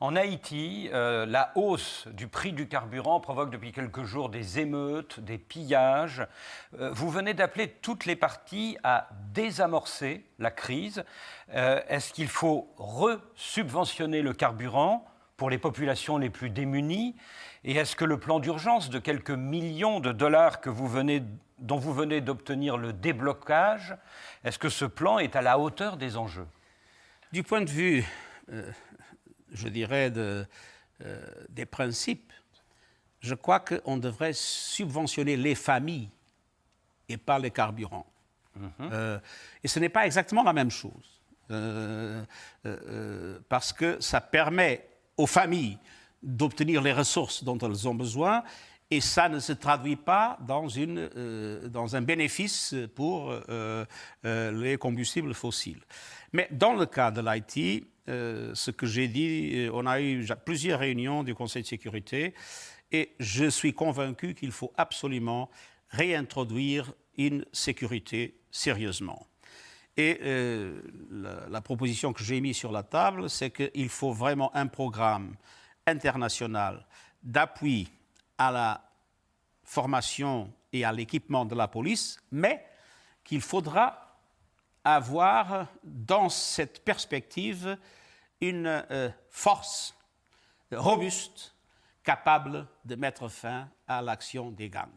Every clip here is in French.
En Haïti, la hausse du prix du carburant provoque depuis quelques jours des émeutes, des pillages. Vous venez d'appeler toutes les parties à désamorcer la crise. Est-ce qu'il faut re-subventionner le carburant pour les populations les plus démunies? Et est-ce que le plan d'urgence de quelques millions de dollars dont vous venez d'obtenir le déblocage, est-ce que ce plan est à la hauteur des enjeux? Du point de vue, je dirais, des principes, je crois qu'on devrait subventionner les familles et pas les carburants. Et ce n'est pas exactement la même chose, parce que ça permet aux familles d'obtenir les ressources dont elles ont besoin, et ça ne se traduit pas dans un bénéfice pour les combustibles fossiles. Mais dans le cas de l'Haïti, ce que j'ai dit, on a eu plusieurs réunions du Conseil de sécurité, et je suis convaincu qu'il faut absolument réintroduire une sécurité sérieusement. Et la proposition que j'ai mise sur la table, c'est qu'il faut vraiment un programme international d'appui à la formation et à l'équipement de la police, mais qu'il faudra avoir dans cette perspective une force robuste, capable de mettre fin à l'action des gangs.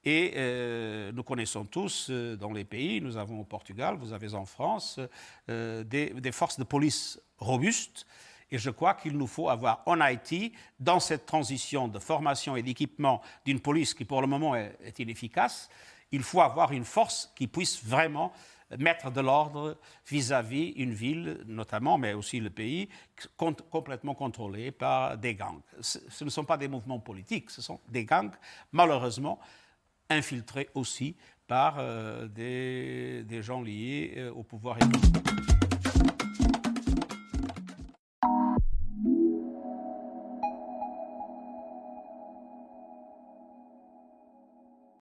Nous connaissons tous dans les pays, nous avons au Portugal, vous avez en France, des forces de police robustes. Et je crois qu'il nous faut avoir en Haïti, dans cette transition de formation et d'équipement d'une police qui pour le moment est inefficace, il faut avoir une force qui puisse vraiment mettre de l'ordre vis-à-vis une ville, notamment, mais aussi le pays, complètement contrôlé par des gangs. Ce ne sont pas des mouvements politiques, ce sont des gangs, malheureusement, infiltrés aussi par des gens liés au pouvoir économique.